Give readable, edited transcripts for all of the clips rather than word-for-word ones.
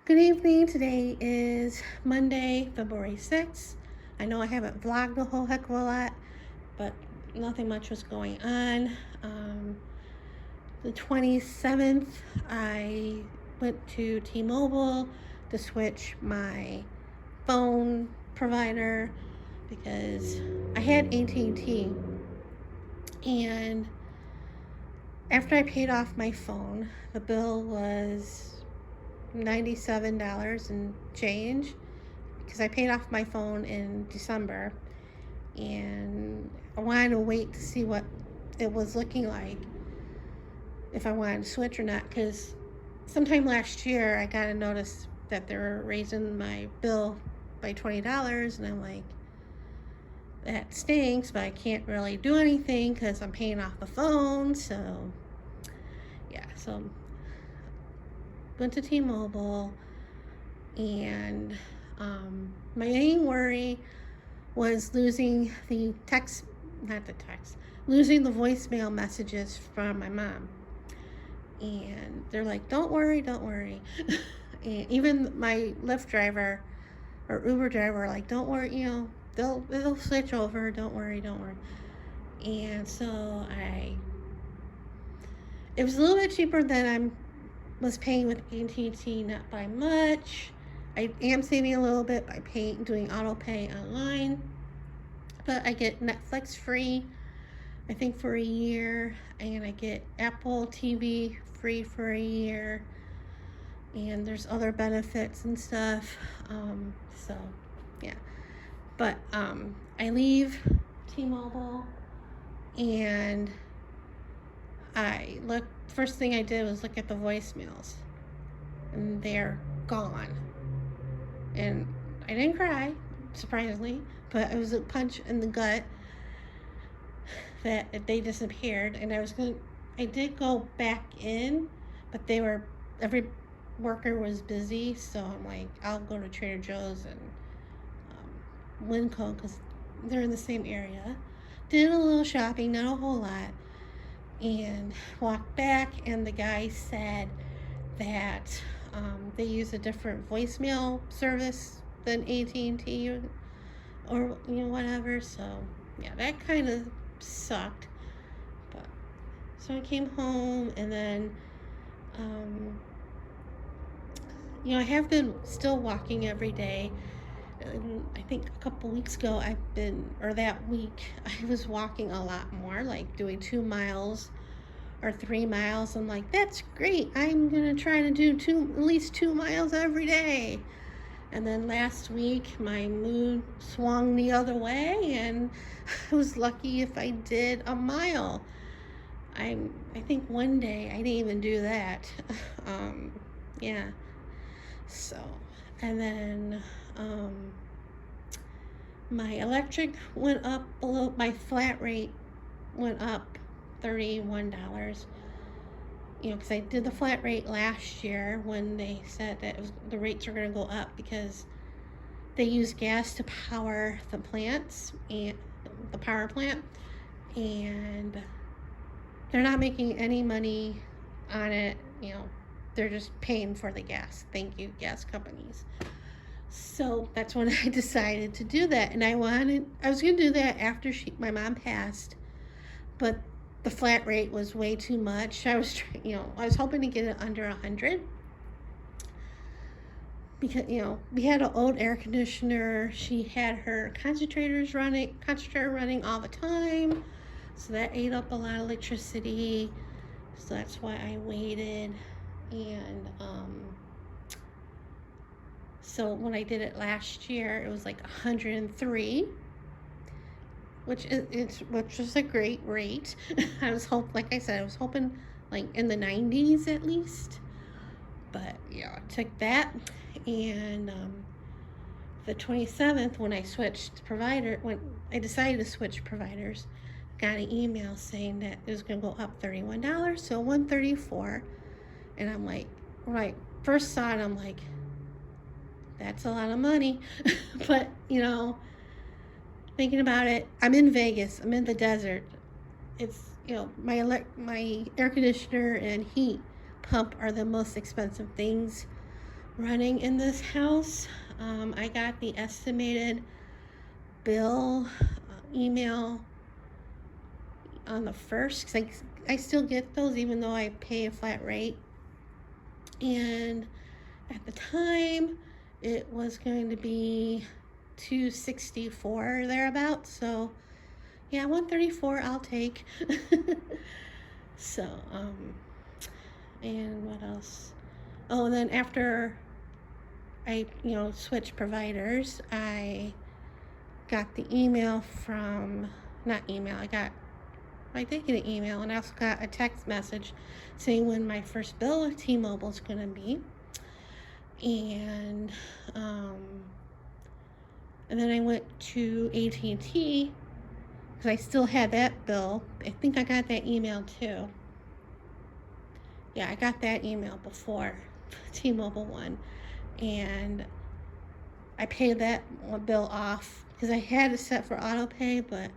Good evening. Today is Monday, February 6th. I know I haven't vlogged a whole heck of a lot, but nothing much was going on. The 27th, I went to T-Mobile to switch my phone provider because I had AT&T, and after I paid off my phone, the bill was $97 and change because I paid off my phone in December, and I wanted to wait to see what it was looking like, if I wanted to switch or not, because sometime last year I got a notice that they were raising my bill by $20, and I'm like, that stinks, but I can't really do anything because I'm paying off the phone. So yeah, so went to T-Mobile, and my main worry was losing the losing the voicemail messages from my mom. And they're like, don't worry. And even my Lyft driver or Uber driver, like, don't worry, they'll switch over. Don't worry. And so it was a little bit cheaper than I was paying with AT&T, not by much. I am saving a little bit by doing auto pay online, but I get Netflix free, I think, for a year, and I get Apple TV free for a year, and there's other benefits and stuff. So yeah, but I leave T-Mobile, and first thing I did was look at the voicemails, and they're gone. And I didn't cry, surprisingly, but it was a punch in the gut that they disappeared. And I did go back in, but every worker was busy, so I'm like, I'll go to Trader Joe's and Winco, because they're in the same area. Did a little shopping, not a whole lot, and walked back, and the guy said that they use a different voicemail service than AT&T or whatever. So yeah, that kind of sucked. But so I came home, and then I have been still walking every day. And I think a couple weeks ago that week, I was walking a lot more, like doing 2 miles or 3 miles. I'm like, that's great. I'm gonna try to do at least 2 miles every day. And then last week, my mood swung the other way, and I was lucky if I did a mile. I think one day I didn't even do that. Yeah. So, and then my electric went up my flat rate went up $31. Because I did the flat rate last year when they said that the rates are going to go up because they use gas to power the plants and the power plant, and they're not making any money on it. They're just paying for the gas. Thank you, gas companies. So that's when I decided to do that, and I was going to do that after my mom passed, but the flat rate was way too much. I was hoping to get it under 100, because we had an old air conditioner. She had her concentrator running all the time, so that ate up a lot of electricity. So that's why I waited. And so when I did it last year, it was like 103, which was a great rate. Like I said, I was hoping like in the 90s at least. But yeah, I took that, and the 27th, when I decided to switch providers, got an email saying that it was going to go up $31, so $134. And I'm like, right, first thought, I'm like, that's a lot of money. But thinking about it, I'm in Vegas. I'm in the desert. It's my air conditioner and heat pump are the most expensive things running in this house. I got the estimated bill email on the 1st, because I still get those even though I pay a flat rate. And at the time, it was going to be $264 thereabouts. So yeah, $134 I'll take. So and what else? Oh, and then after I switched providers, I got the email from, not email, I did get an email, and I also got a text message saying when my first bill with T-Mobile is going to be. And then I went to AT&T because I still had that bill. I think I got that email too. Yeah, I got that email before T-Mobile one, and I paid that bill off because I had it set for auto pay, but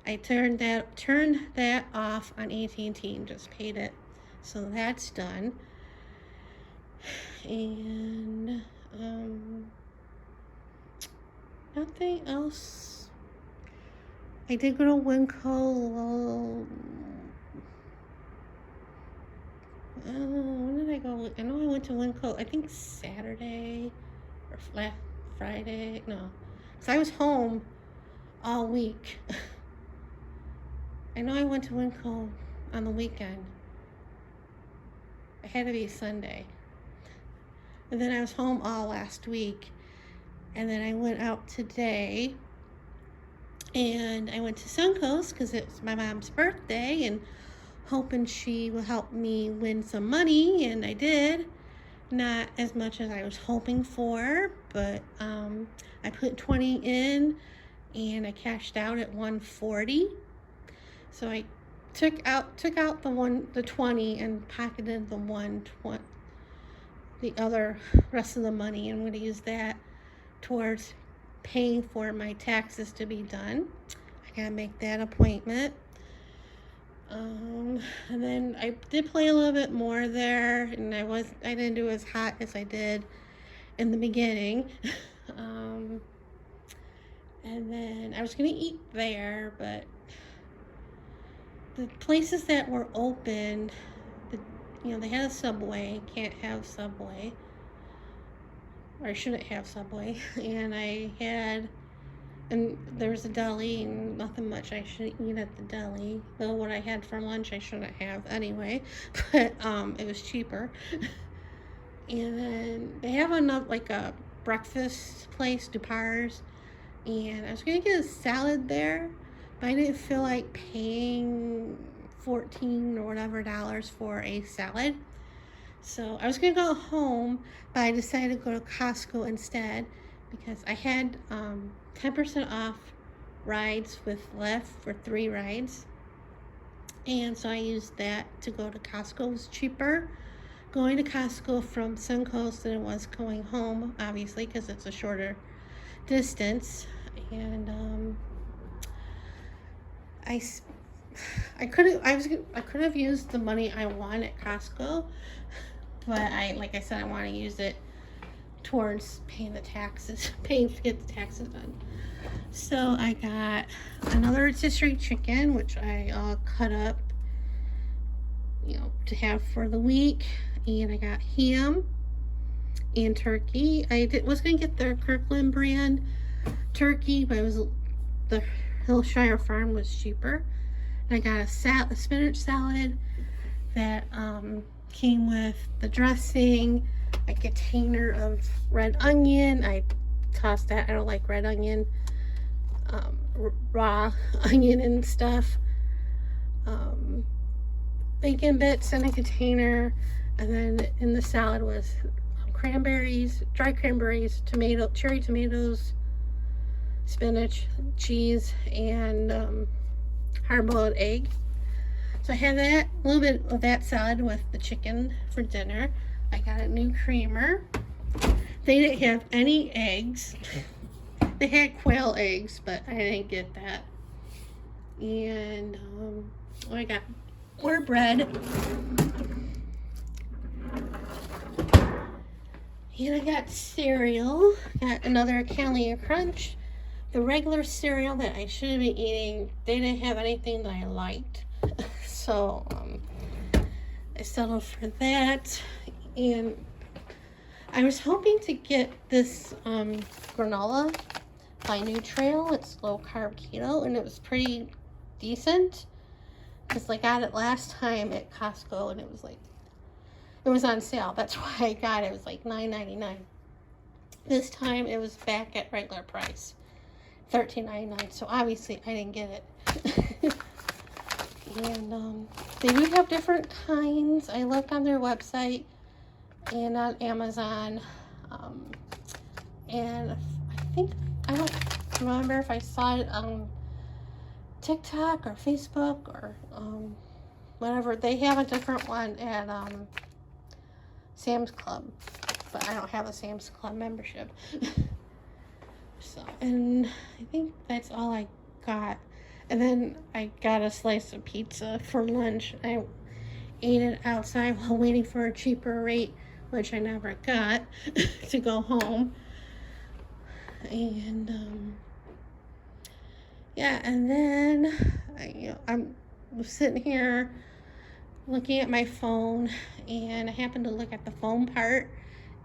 I turned that off on AT&T and just paid it. So that's done. And nothing else. I did go to Winco. When did I go? I know I went to Winco, I think Saturday or Friday. No, because I was home all week. I know I went to Winco on the weekend. It had to be Sunday. And then I was home all last week. And then I went out today. And I went to Suncoast because it's my mom's birthday, and hoping she will help me win some money. And I did. Not as much as I was hoping for, but I put 20 in and I cashed out at 140. So I took out the 20 and pocketed the 120, the other rest of the money, and I'm going to use that towards paying for my taxes to be done. I gotta make that appointment. And then I did play a little bit more there, and I didn't do as hot as I did in the beginning. And then I was gonna eat there, but the places that were open, they had a Subway. Can't have Subway, or I shouldn't have Subway. And there was a deli, and nothing much I should eat at the deli. Though what I had for lunch I shouldn't have anyway, but it was cheaper. And then they have a breakfast place, Dupar's, and I was gonna get a salad there, but I didn't feel like paying $14 or whatever for a salad. So I was gonna go home, but I decided to go to Costco instead because I had 10% off rides with Lyft for 3 rides. And so I used that to go to Costco. It was cheaper going to Costco from Suncoast than it was going home, obviously, because it's a shorter distance. And I could have used the money I won at Costco, but like I said, I want to use it towards paying the taxes, to get the taxes done. So I got another rotisserie chicken, which I cut up, to have for the week, and I got ham and turkey. I was gonna get the Kirkland brand turkey, but the Hillshire Farm was cheaper. And I got a spinach salad that came with the dressing, a container of red onion. I tossed that. I don't like red onion, raw onion and stuff. Bacon bits in a container, and then in the salad was cranberries, dried cranberries, cherry tomatoes, spinach, cheese, and hard-boiled egg. So I had a little bit of that salad with the chicken for dinner. I got a new creamer. They didn't have any eggs. They had quail eggs, but I didn't get that. And I got more bread. And I got cereal. Got another Cali Crunch. The regular cereal that I should have been eating, they didn't have anything that I liked. So, I settled for that. And I was hoping to get this granola by New Trail. It's low carb keto, and it was pretty decent. Because I got it last time at Costco, and it was on sale. That's why I got it. It was like $9.99. This time it was back at regular price, $13.99. So obviously I didn't get it. And they do have different kinds. I looked on their website and on Amazon. And I don't remember if I saw it on TikTok or Facebook or whatever. They have a different one at Sam's Club, but I don't have a Sam's Club membership. So, and I think that's all I got. And then I got a slice of pizza for lunch. I ate it outside while waiting for a cheaper rate, which I never got, to go home. And yeah, and then I was sitting here looking at my phone, and I happened to look at the phone part,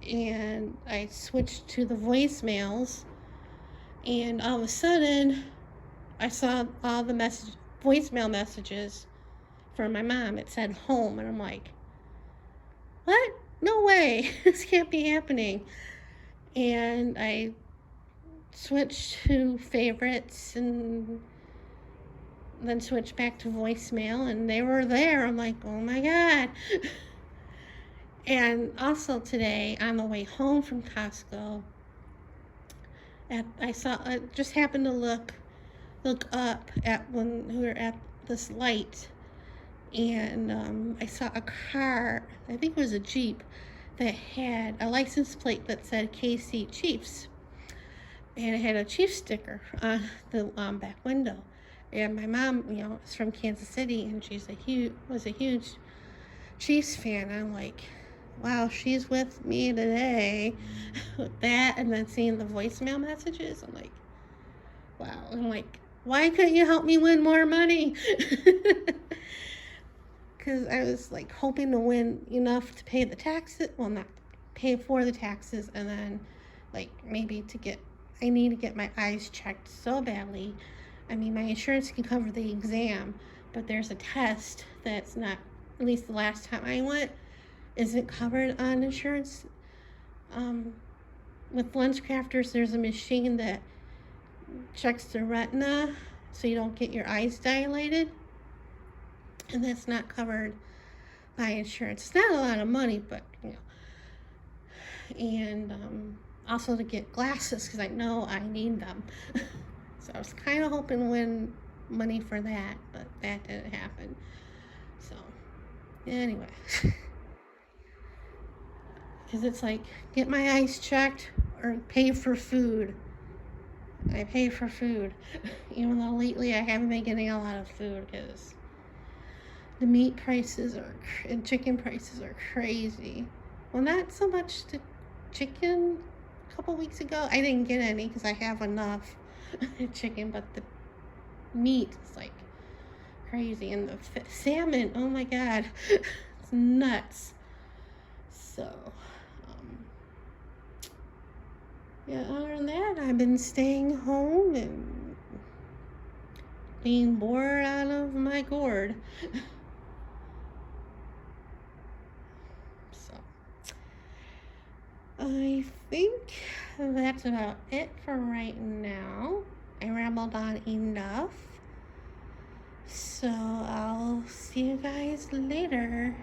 and I switched to the voicemails, and all of a sudden I saw all the voicemail messages from my mom. It said home, and I'm like, what? No way. This can't be happening. And I switched to favorites and then switched back to voicemail, and they were there. I'm like, oh my God. And also today, on the way home from Costco, I just happened to look up at when we were at this light, and I saw a car, I think it was a Jeep, that had a license plate that said KC Chiefs, and it had a Chiefs sticker on the back window. And my mom, is from Kansas City, and was a huge Chiefs fan. I'm like, wow, she's with me today with that. And then seeing the voicemail messages, I'm like, wow. I'm like, why couldn't you help me win more money? Because I was like hoping to win enough to pay the taxes. Well, not pay for the taxes, and then like maybe I need to get my eyes checked so badly. I mean, my insurance can cover the exam, but there's a test that's not, at least the last time I went, isn't covered on insurance. With LensCrafters, there's a machine that checks the retina so you don't get your eyes dilated, and that's not covered by insurance. It's not a lot of money, but and also to get glasses, because I know I need them. So I was kind of hoping to win money for that, but that didn't happen. So anyway, because it's like, get my eyes checked or pay for food. I pay for food, even though lately I haven't been getting a lot of food because the meat prices and chicken prices are crazy. Well, not so much the chicken. A couple weeks ago, I didn't get any because I have enough chicken, but the meat is like crazy, and the salmon, oh my God, it's nuts. So yeah, other than that, I've been staying home and being bored out of my gourd. So I think that's about it for right now. I rambled on enough. So I'll see you guys later.